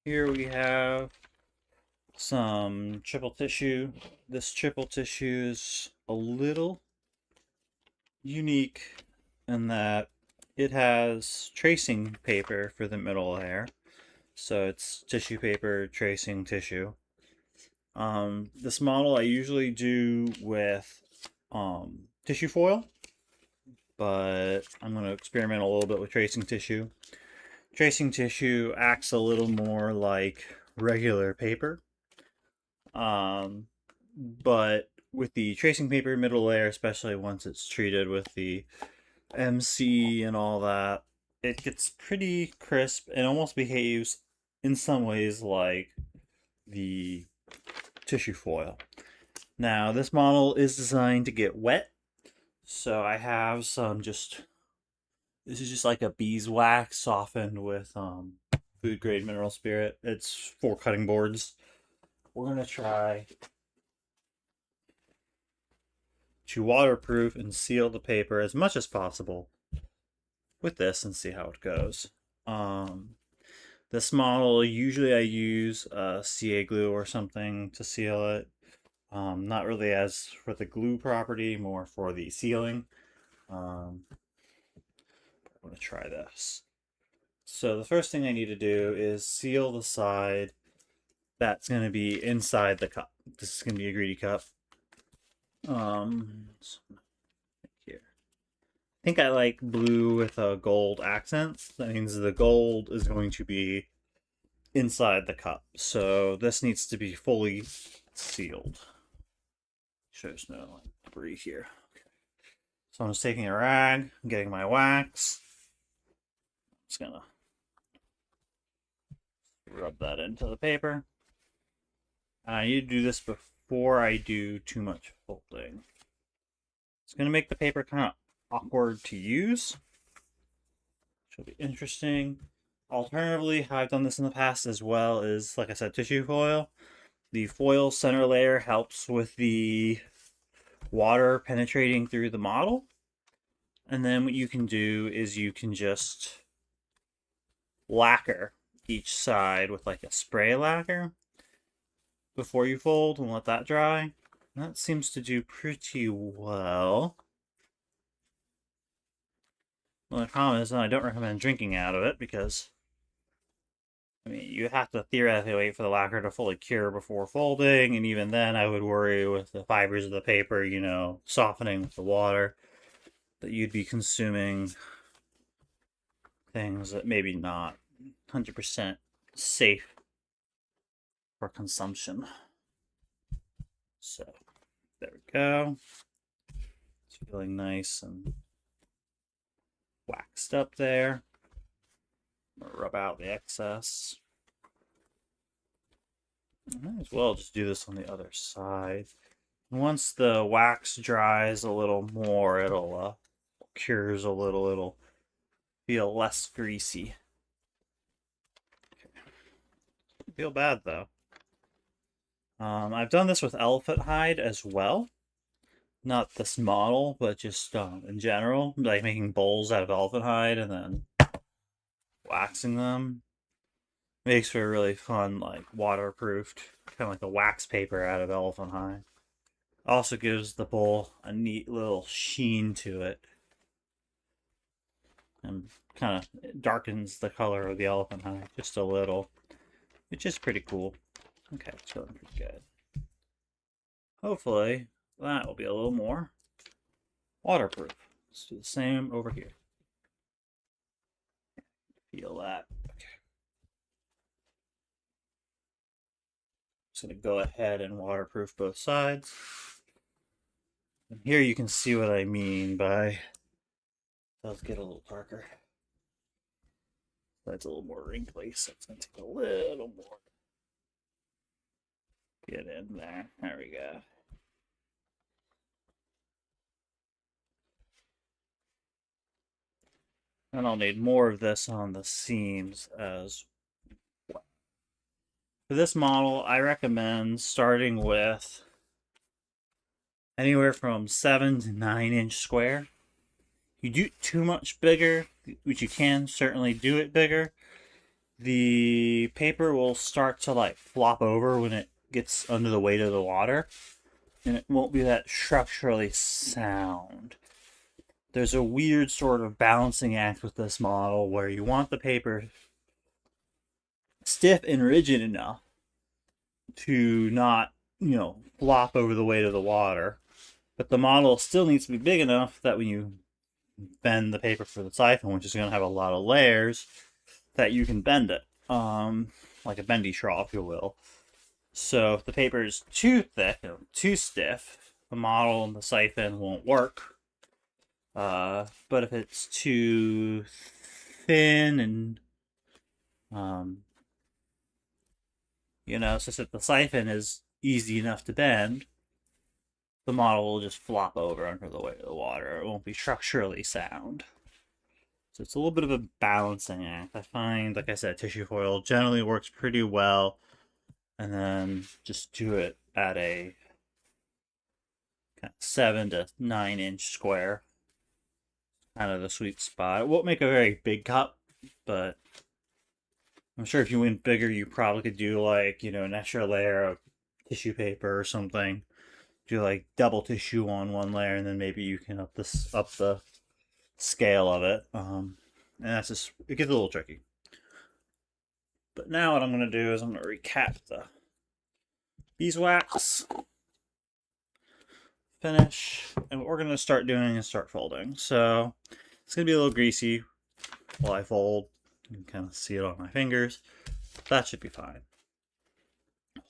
Here we have some triple tissue. This triple tissue is a little unique in that it has tracing paper for the middle layer. So it's tissue paper tracing tissue. This model I usually do with tissue foil, but I'm going to experiment a little bit with tracing tissue. Tracing tissue acts a little more like regular paper, but with the tracing paper middle layer, especially once it's treated with the MC and all that, it gets pretty crisp and almost behaves in some ways like the tissue foil. Now, this model is designed to get wet, so I have some just. This is just like a beeswax softened with food grade mineral spirit. It's for cutting boards. We're gonna try to waterproof and seal the paper as much as possible with this and see how it goes. This model, usually I use CA glue or something to seal it. Not really as for the glue property, more for the sealing. I'm going to try this. So the first thing I need to do is seal the side that's going to be inside the cup. This is going to be a greedy cup. Here. I think I like blue with a gold accent. That means the gold is going to be inside the cup. So this needs to be fully sealed. Sure there's no debris here. Okay. So I'm just taking a rag, getting my wax. I'm just gonna rub that into the paper. I need to do this before I do too much folding. It's gonna make the paper kind of awkward to use. Should be interesting. Alternatively, how I've done this in the past as well is, like I said, tissue foil. The foil center layer helps with the water penetrating through the model. And then what you can do is you can just lacquer each side with like a spray lacquer before you fold and let that dry. That seems to do pretty well. The only problem is I don't recommend drinking out of it because I mean, you have to theoretically wait for the lacquer to fully cure before folding, and even then I would worry with the fibers of the paper, softening with the water, that you'd be consuming things that maybe not 100% safe for consumption. So, there we go. It's feeling nice and waxed up there. Rub out the excess. I might as well just do this on the other side. Once the wax dries a little more, it'll cures a little. It'll feel less greasy. Okay. Feel bad though. I've done this with elephant hide as well. Not this model, but just in general, like making bowls out of elephant hide and then waxing them. Makes for a really fun, like waterproofed, kind of like a wax paper out of elephant hide. Also gives the bowl a neat little sheen to it. And kind of darkens the color of the elephant hide just a little, which is pretty cool. Okay, it's feeling pretty good. Hopefully, that will be a little more waterproof. Let's do the same over here. Feel that. Okay. Just going to go ahead and waterproof both sides. And here you can see what I mean by it does get a little darker. That's a little more wrinkly, so it's going to take a little more. Get in there. There we go. And I'll need more of this on the seams as well. For this model, I recommend starting with anywhere from 7 to 9 inch square. You do too much bigger, which you can certainly do it bigger, the paper will start to like flop over when it gets under the weight of the water, and it won't be that structurally sound. There's a weird sort of balancing act with this model where you want the paper stiff and rigid enough to not, flop over the weight of the water, but the model still needs to be big enough that when you bend the paper for the siphon, which is going to have a lot of layers, that you can bend it, like a bendy straw, if you will. So if the paper is too thick or too stiff, the model and the siphon won't work. But if it's too thin and, such that the siphon is easy enough to bend, the model will just flop over under the weight of the water. It won't be structurally sound. So it's a little bit of a balancing act. I find, like I said, tissue foil generally works pretty well. And then just do it at a kind of 7 to 9 inch square. Kind of the sweet spot. It won't make a very big cup, but I'm sure if you went bigger, you probably could do like, an extra layer of tissue paper or something. Do like double tissue on one layer, and then maybe you can up the scale of it. And that's just, it gets a little tricky. But now what I'm going to do is I'm going to recap the beeswax finish, and what we're going to start doing is start folding. So it's going to be a little greasy while I fold. You can kind of see it on my fingers. That should be fine.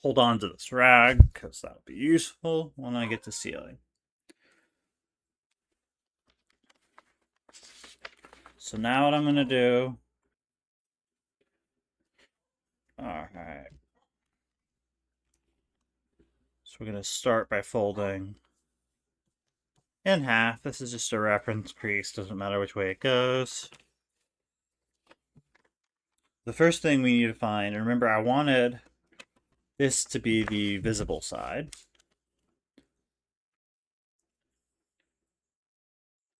Hold on to this rag because that'll be useful when I get to sealing. So now what I'm going to do, alright, so we're going to start by folding in half. This is just a reference crease, doesn't matter which way it goes. The first thing we need to find, and remember I wanted this to be the visible side.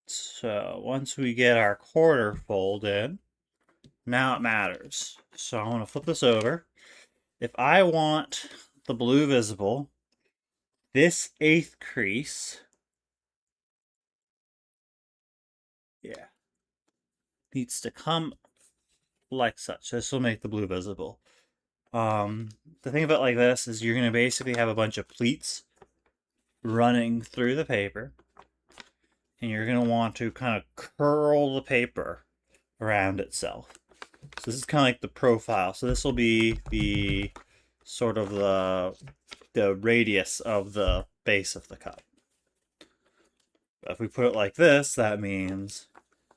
So once we get our quarter fold in, now it matters. So I want to flip this over. If I want the blue visible, this 1/8 crease, needs to come like such. This will make the blue visible. The thing about like this is you're going to basically have a bunch of pleats running through the paper, and you're going to want to kind of curl the paper around itself. So this is kind of like the profile. So this will be the sort of the radius of the base of the cup. But if we put it like this, that means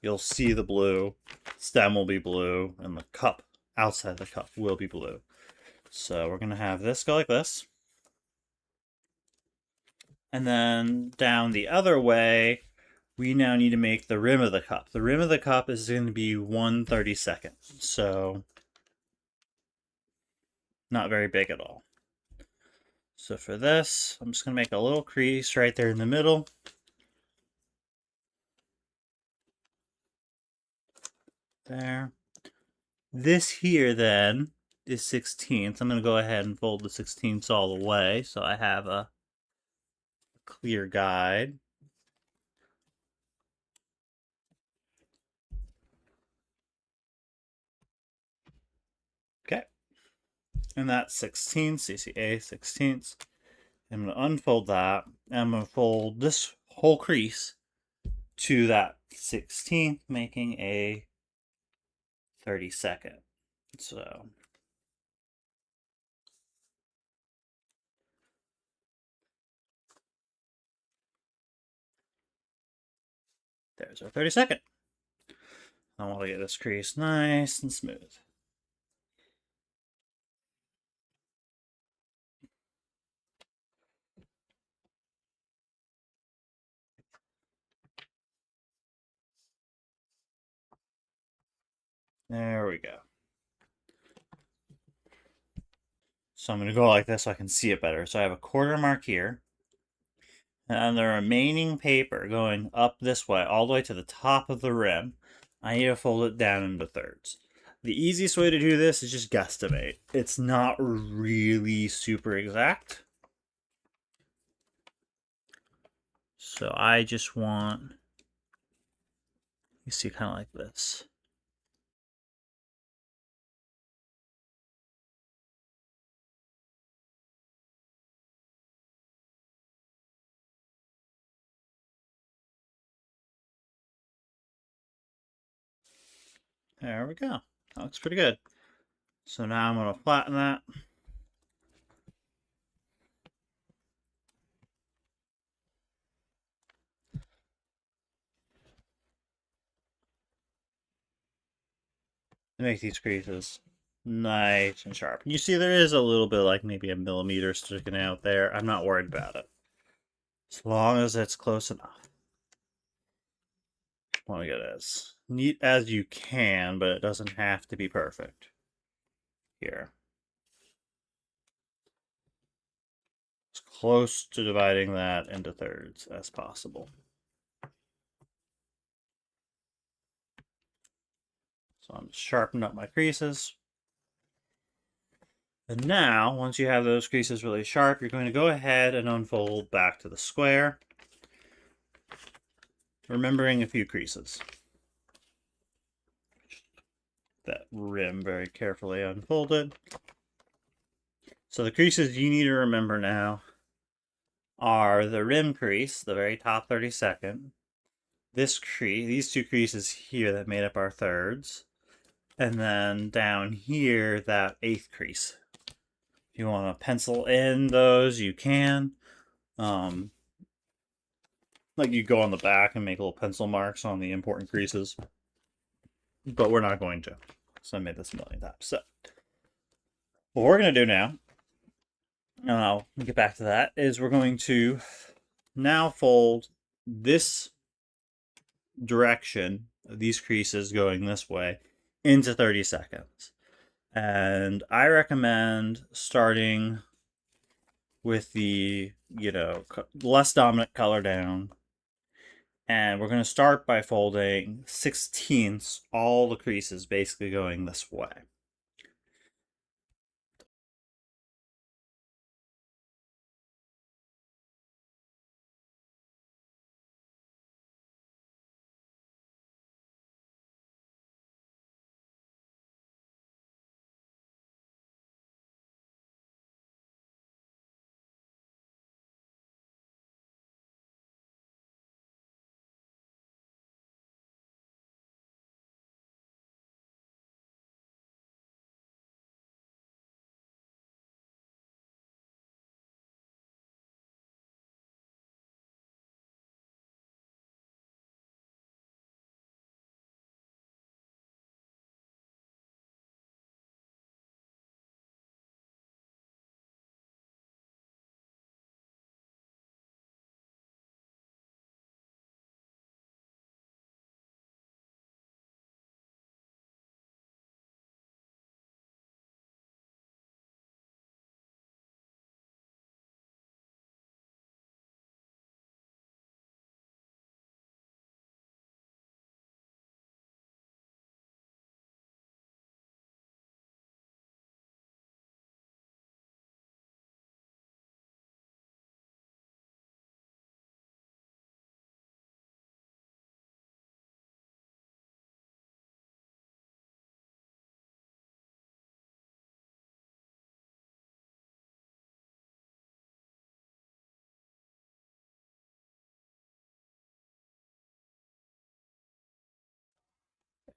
you'll see the blue, stem will be blue, and the cup outside the cup will be blue. So we're going to have this go like this. And then down the other way, we now need to make the rim of the cup. The rim of the cup is going to be 1/32. So not very big at all. So for this, I'm just going to make a little crease right there in the middle. There. This here then is 16ths. I'm going to go ahead and fold the 16ths all the way so I have a clear guide. Okay. And that's 16ths, CCA 16ths. I'm going to unfold that, and I'm going to fold this whole crease to that 16th, making a 32nd. So there's our 32nd. I want to get this crease nice and smooth. There we go. So I'm going to go like this so I can see it better. So I have a quarter mark here. And the remaining paper going up this way, all the way to the top of the rim, I need to fold it down into thirds. the easiest way to do this is just guesstimate. It's not really super exact. So I just want, you see, kind of like this. There we go. That looks pretty good. So now I'm going to flatten that. To make these creases nice and sharp. You see there is a little bit like maybe a millimeter sticking out there. I'm not worried about it. As long as it's close enough. Want to get as neat as you can, but it doesn't have to be perfect. Here. As close to dividing that into thirds as possible. So I'm sharpening up my creases. And now, once you have those creases really sharp, you're going to go ahead and unfold back to the square, remembering a few creases. That rim very carefully unfolded. So the creases you need to remember now are the rim crease, the very top 32nd, this crease, these two creases here that made up our thirds, and then down here, that 8th crease. If you want to pencil in those, you can. Like you go on the back and make little pencil marks on the important creases. But we're not going to. So I made this a million times. So what we're going to do now, and I'll get back to that, is we're going to now fold this direction, these creases going this way, into 30 seconds. And I recommend starting with the, less dominant color down. And we're going to start by folding 16ths, all the creases basically going this way.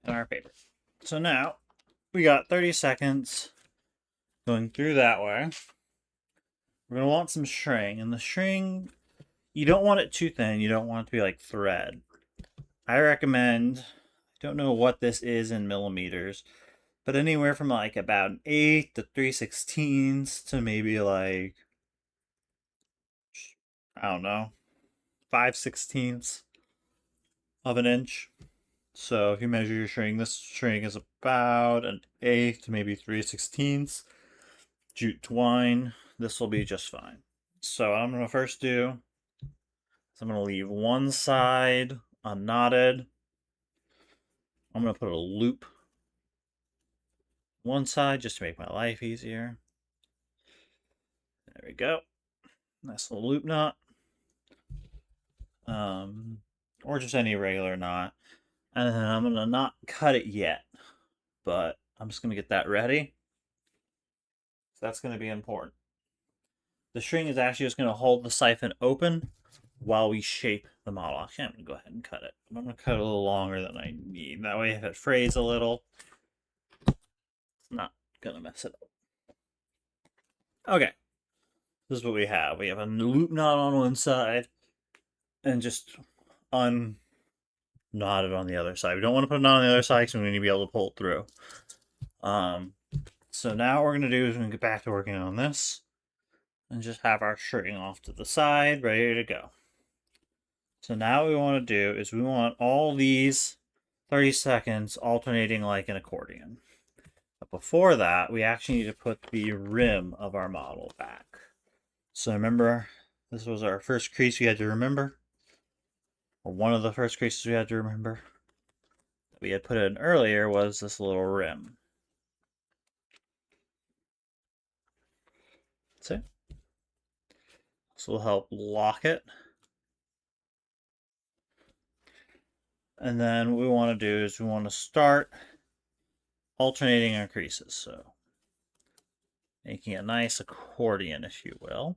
On our paper. So now we got 30 seconds going through that way. We're going to want some string, and the string, you don't want it too thin, you don't want it to be like thread. I recommend, I don't know what this is in millimeters, but anywhere from like about an 8 to 3/16 to maybe like, I don't know, 5/16 of an inch. So if you measure your string, this string is about an 8 to maybe 3/16 jute twine. This will be just fine. So what I'm going to first do is I'm going to leave one side unknotted. I'm going to put a loop one side just to make my life easier. There we go. Nice little loop knot. Or just any regular knot. And then I'm gonna not cut it yet, but I'm just gonna get that ready. So that's gonna be important. The string is actually just gonna hold the siphon open while we shape the model. Actually, I'm gonna go ahead and cut it. I'm gonna cut it a little longer than I need. That way, if it frays a little, it's not gonna mess it up. Okay, this is what we have. We have a loop knot on one side, and just unknot it on the other side. We don't want to put a knot on the other side because we need to be able to pull it through. So now what we're gonna do is we're gonna get back to working on this, and just have our string off to the side, ready to go. So now what we want to do is we want all these 30 seconds alternating like an accordion. But before that, we actually need to put the rim of our model back. So remember, this was our first crease we had to remember, or one of the first creases we had to remember that we had put in earlier was this little rim. That's it. This will help lock it. And then what we want to do is we want to start alternating our creases. So making a nice accordion, if you will.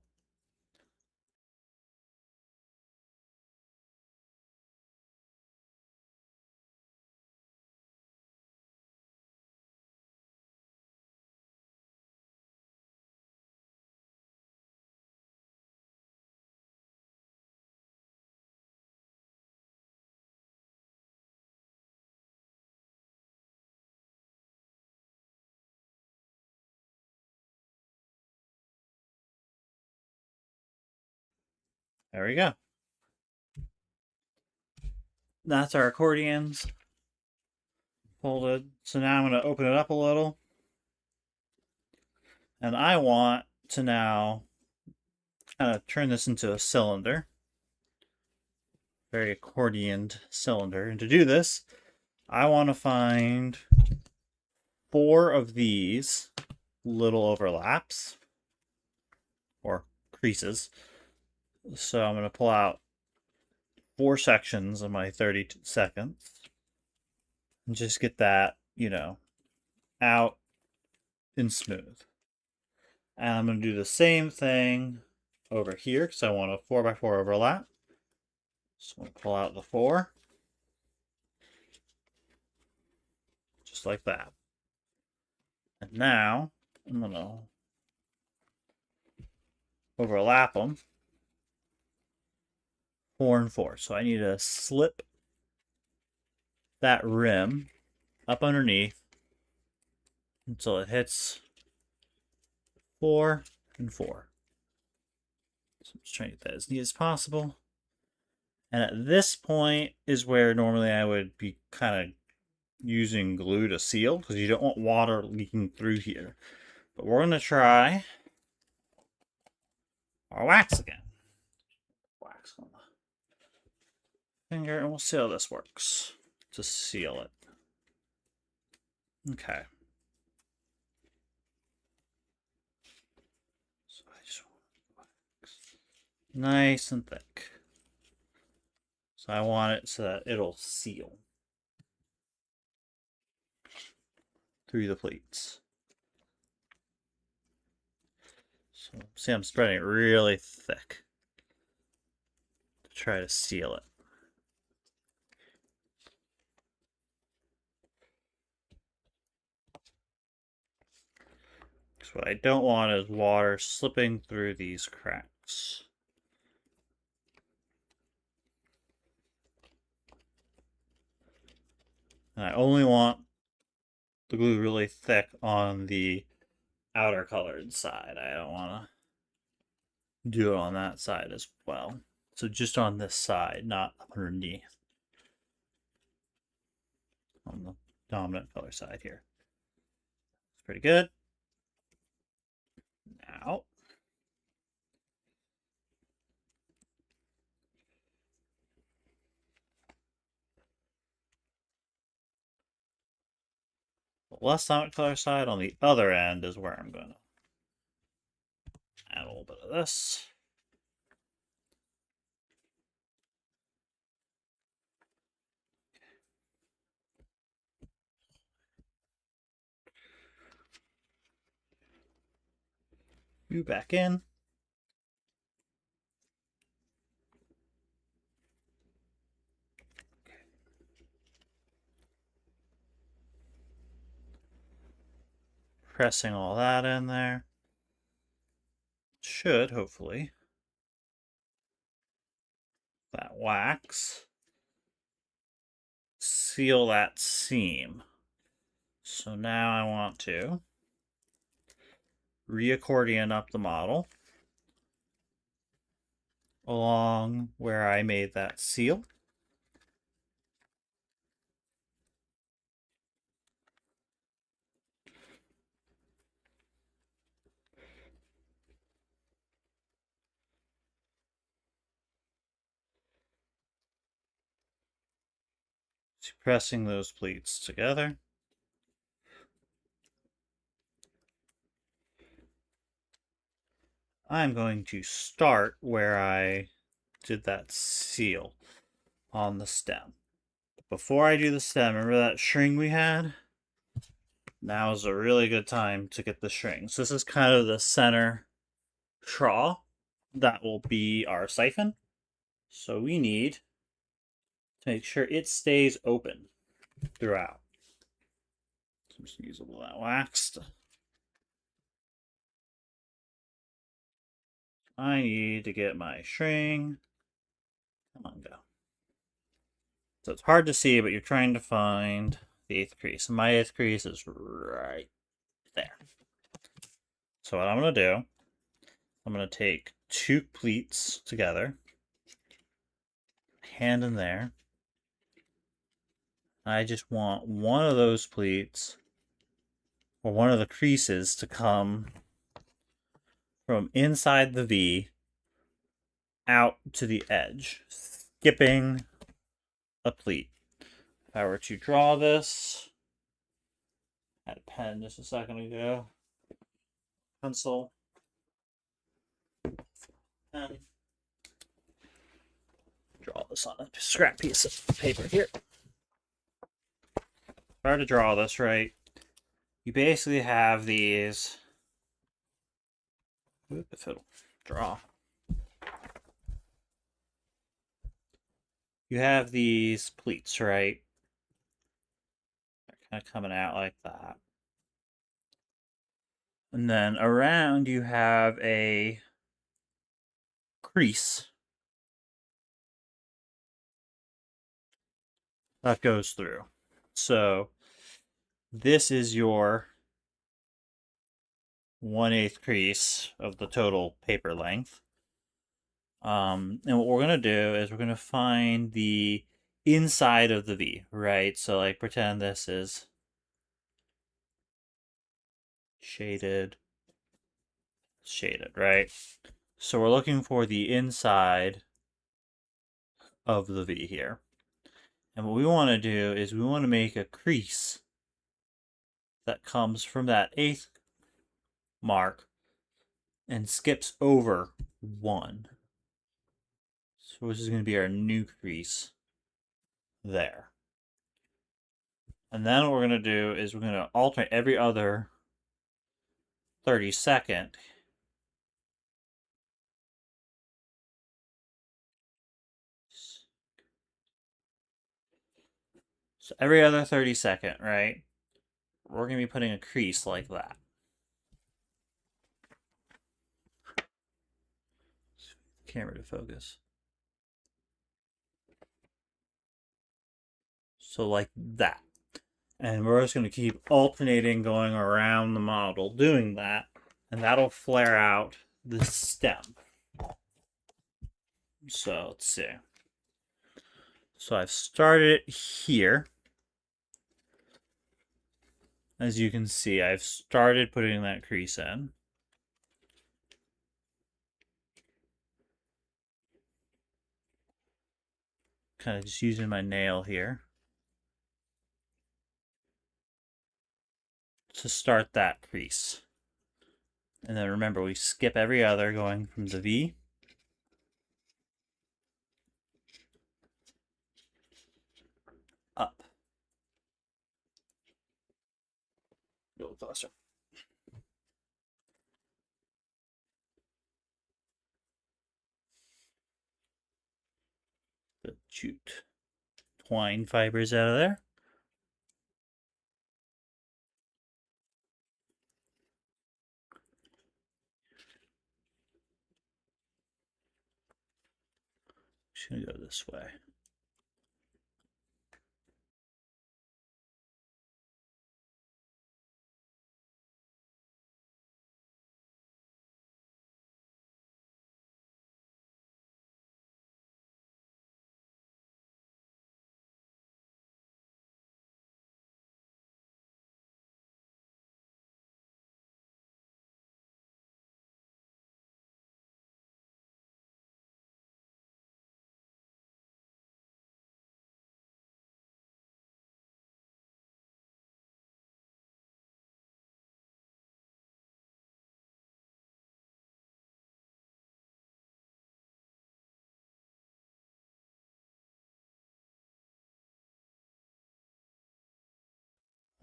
There we go. That's our accordions folded. So now I'm going to open it up a little. And I want to now kind of turn this into a cylinder. Very accordioned cylinder. And to do this, I want to find 4 of these little overlaps or creases. So I'm going to pull out 4 sections of my 30 seconds and just get that, out and smooth. And I'm going to do the same thing over here because I want a 4x4 overlap. So I'm going to pull out the 4. Just like that. And now I'm going to overlap them 4 and 4. So I need to slip that rim up underneath until it hits 4 and 4. So I'm just trying to get that as neat as possible. And at this point is where normally I would be kind of using glue to seal because you don't want water leaking through here. But we're going to try our wax again. Wax on the finger, and we'll see how this works to seal it. Okay. So I just want wax nice and thick. So I want it so that it'll seal through the pleats. So see, I'm spreading it really thick to try to seal it. Because what I don't want is water slipping through these cracks. And I only want the glue really thick on the outer colored side. I don't want to do it on that side as well. So just on this side, not underneath. On the dominant color side here. It's pretty good. Now, less on the color side. On the other end is where I'm going to add a little bit of this. You back in. Pressing all that in there. Should, hopefully, that wax seal that seam. So now I want to reaccordion up the model along where I made that seal. Pressing those pleats together. I'm going to start where I did that seal on the stem. Before I do the stem, remember that string we had? Now is a really good time to get the strings. This is kind of the center straw that will be our siphon. So we need to make sure it stays open throughout. So I'm just use a little of that wax. I need to get my string. Come on, go. So it's hard to see, but you're trying to find the 8th crease. And my 8th crease is right there. So what I'm going to do, I'm going to take 2 pleats together, hand in there. I just want one of those pleats, or one of the creases, to come from inside the V out to the edge, skipping a pleat. If I were to draw this, I had a pen just a second ago, pencil, pen, draw this on a scrap piece of paper here. If I were to draw this right, you basically have these, if it'll draw, you have these pleats, right? They're kind of coming out like that. And then around you have a crease that goes through. So this is your 1/8 crease of the total paper length. And what we're going to do is we're going to find the inside of the V, right? So like pretend this is shaded, right? So we're looking for the inside of the V here. And what we want to do is we want to make a crease that comes from that 8th mark and skips over 1. So this is going to be our new crease there. And then what we're going to do is we're going to alternate every other 32nd. So every other 32nd, right? We're going to be putting a crease like that. Camera to focus. So like that. And we're just going to keep alternating going around the model doing that. And that'll flare out the stem. So let's see. So I've started it here. As you can see, I've started putting that crease in. Kind of just using my nail here. to start that crease. And then remember, we skip every other going from the V up. A little closer. The jute twine fibers out of there. Just gonna go this way.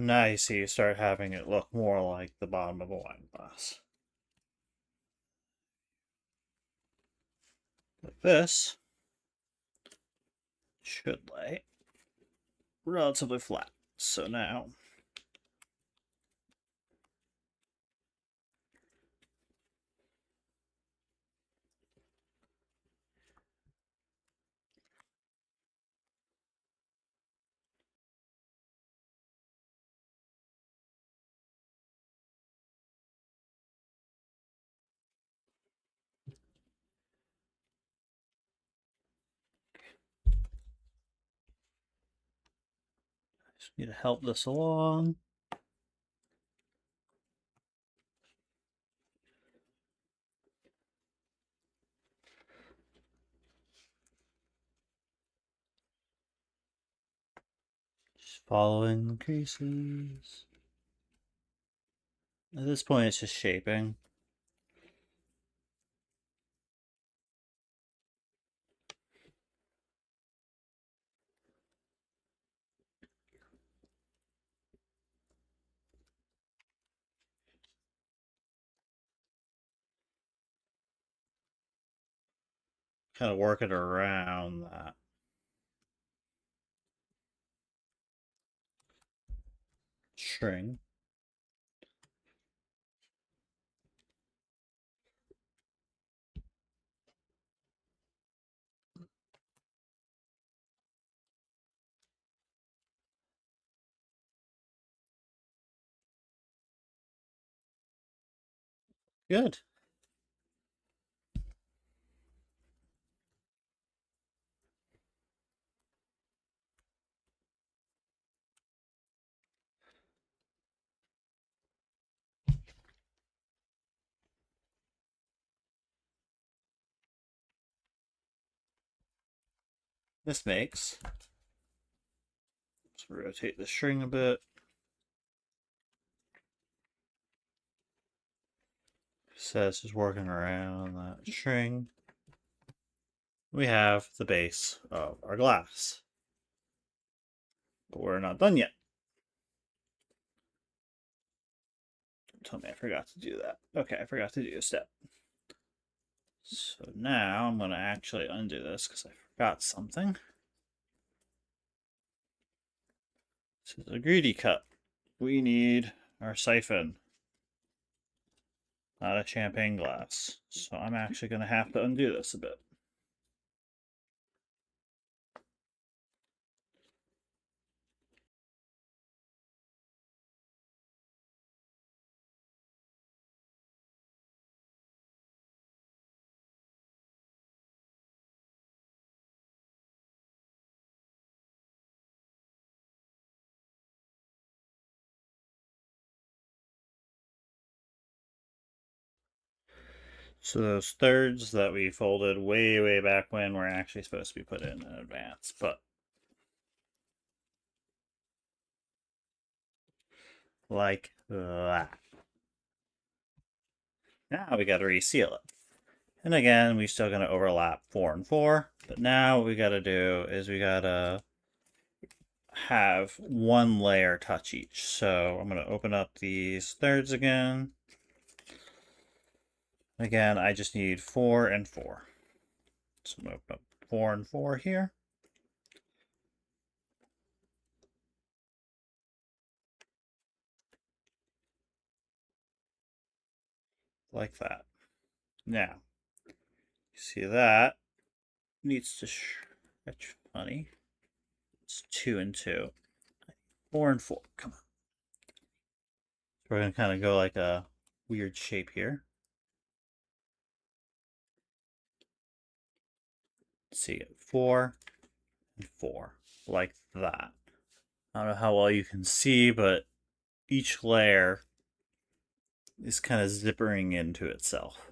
Now you see you start having it look more like the bottom of a wine glass. Like this should lay relatively flat. So now just need to help this along. Just following the creases. At this point, it's just shaping. Kind of work it around that. String. Good. This makes. Let's rotate the string a bit. Says is working around that string. We have the base of our glass. But we're not done yet. Tell me I forgot to do that. Okay, I forgot to do a step. So now I'm going to actually undo this because I forgot something. This is a greedy cup. We need our siphon, not a champagne glass. So I'm actually going to have to undo this a bit. So those thirds that we folded way back when were actually supposed to be put in advance, but like Now we got to reseal it. And again, we still going to overlap 4 and 4. But now what we got to do is we got to have one layer touch each. So I'm going to open up these thirds again. Again, I just need 4 and 4. So I'm going to open up 4 and 4 here. Like that. Now, you see that needs to stretch funny. It's 2 and 2. 4 and 4. Come on. So we're going to kind of go like a weird shape here. Let's see, 4 and 4. Like that. I don't know how well you can see, but each layer is kind of zippering into itself.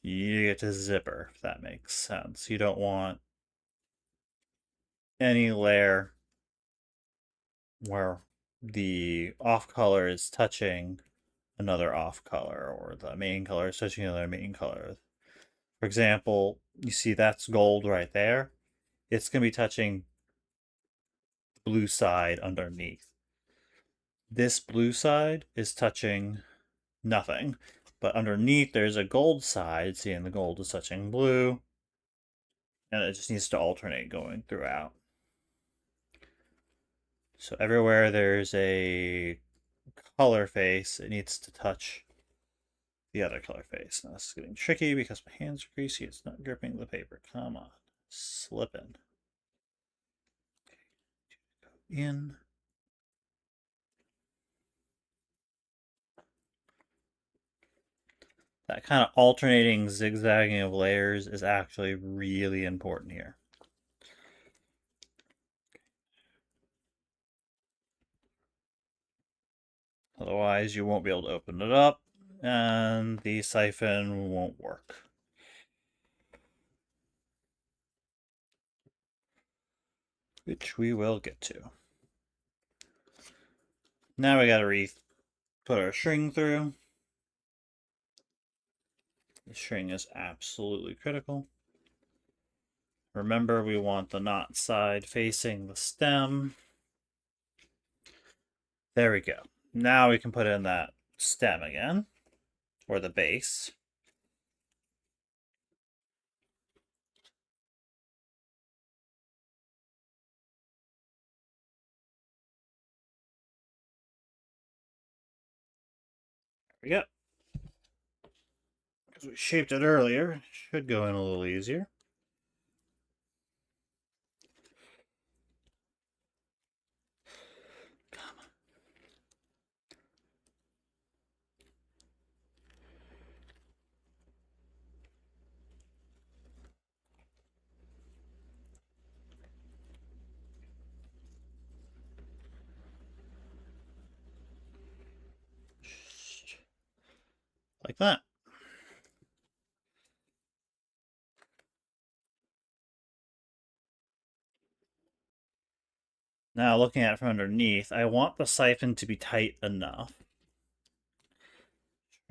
You get to zipper, if that makes sense. You don't want any layer where the off color is touching another off color or the main color is touching another main color. For example, you see that's gold right there. It's going to be touching the blue side underneath. This blue side is touching nothing, but underneath there's a gold side, seeing the gold is touching blue, and it just needs to alternate going throughout. So everywhere there's a color face, it needs to touch the other color face. Now this is getting tricky because my hands are greasy. It's not gripping the paper. Come on. Slipping. Go in. That kind of alternating zigzagging of layers is actually really important here. Otherwise, you won't be able to open it up, and the siphon won't work. Which we will get to. Now we gotta put our string through. The string is absolutely critical. Remember, we want the knot side facing the stem. There we go. Now we can put in that stem again, or the base. There we go. Because we shaped it earlier, it should go in a little easier. Like that. Now looking at it from underneath, I want the siphon to be tight enough.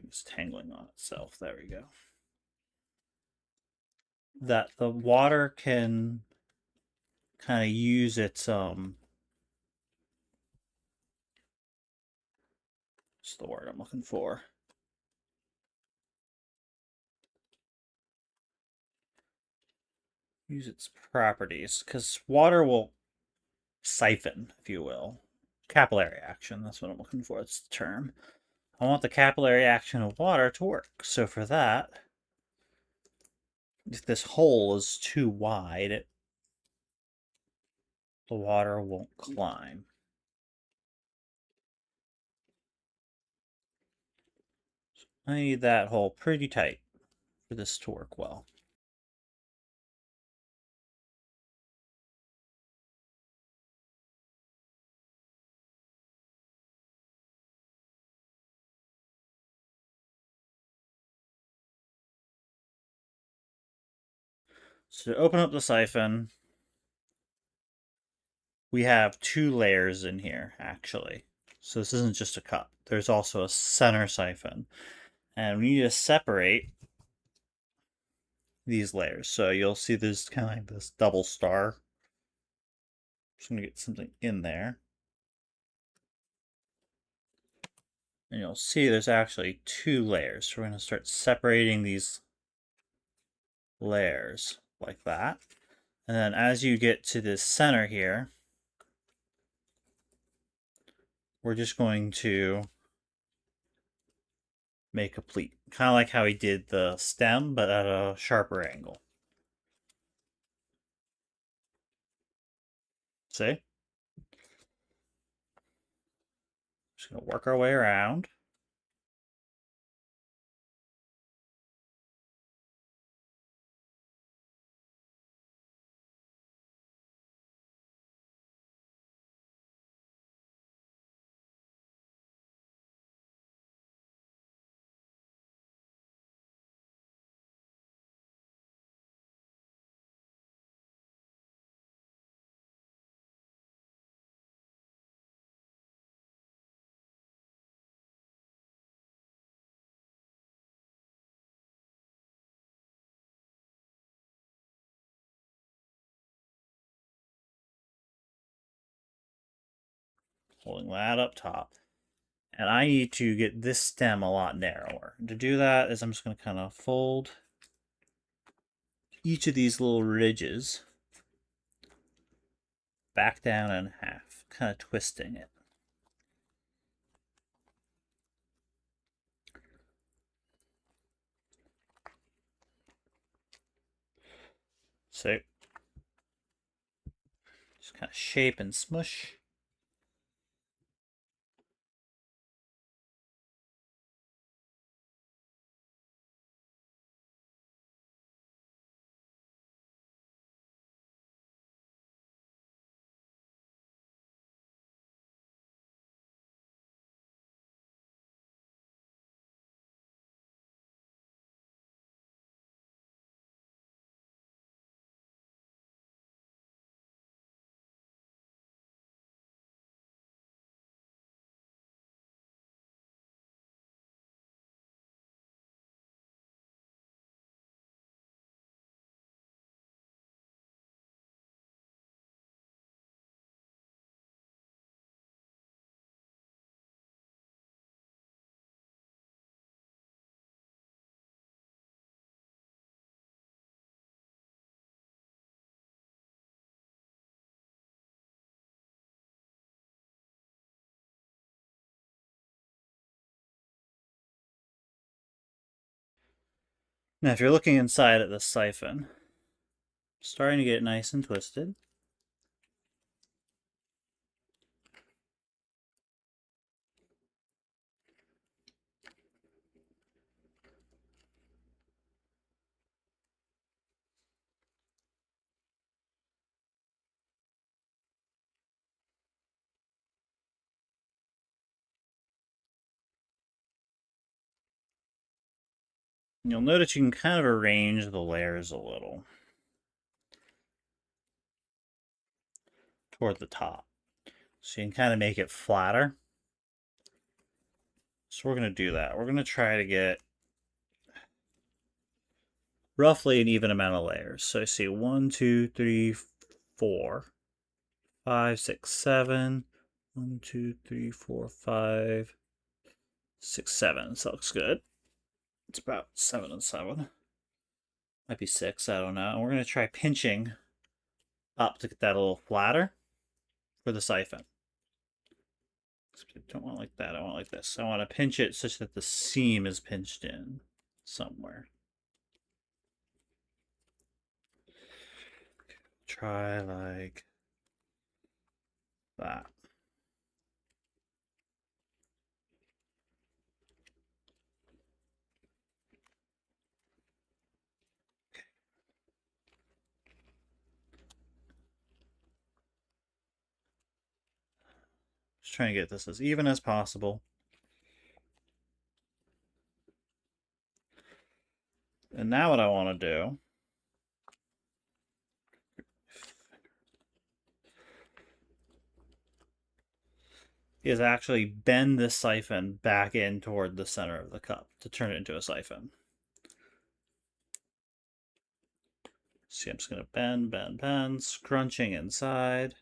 It's tangling on itself. There we go. That the water can kind of use its what's the word I'm looking for? Use its properties, because water will siphon, if you will. Capillary action, that's what I'm looking for, it's the term. I want the capillary action of water to work. So for that, if this hole is too wide, the water won't climb. So I need that hole pretty tight for this to work well. So to open up the siphon, we have two layers in here, actually. So this isn't just a cup. There's also a center siphon. And we need to separate these layers. So you'll see there's kind of like this double star. Just going to get something in there. And you'll see there's actually two layers. So we're going to start separating these layers like that. And then as you get to this center here, we're just going to make a pleat. Kind of like how he did the stem, but at a sharper angle. See? Just going to work our way around. Holding that up top. And I need to get this stem a lot narrower. To do that is I'm just going to kind of fold each of these little ridges back down in half, kind of twisting it. So just kind of shape and smush. Now, if you're looking inside at the siphon, starting to get nice and twisted. You'll notice you can kind of arrange the layers a little toward the top. So you can kind of make it flatter. So we're going to do that. We're going to try to get roughly an even amount of layers. So I see 1, 2, 3, 4, 5, 6, 7. 1, 2, 3, 4, 5, 6, 7. So that looks good. It's about 7 and 7. Might be 6, I don't know. And we're going to try pinching up to get that a little flatter for the siphon. I don't want it like that. I want it like this. I want to pinch it such that the seam is pinched in somewhere. Try like that. Just trying to get this as even as possible. And now what I want to do is actually bend this siphon back in toward the center of the cup to turn it into a siphon. See, I'm just going to bend, scrunching inside.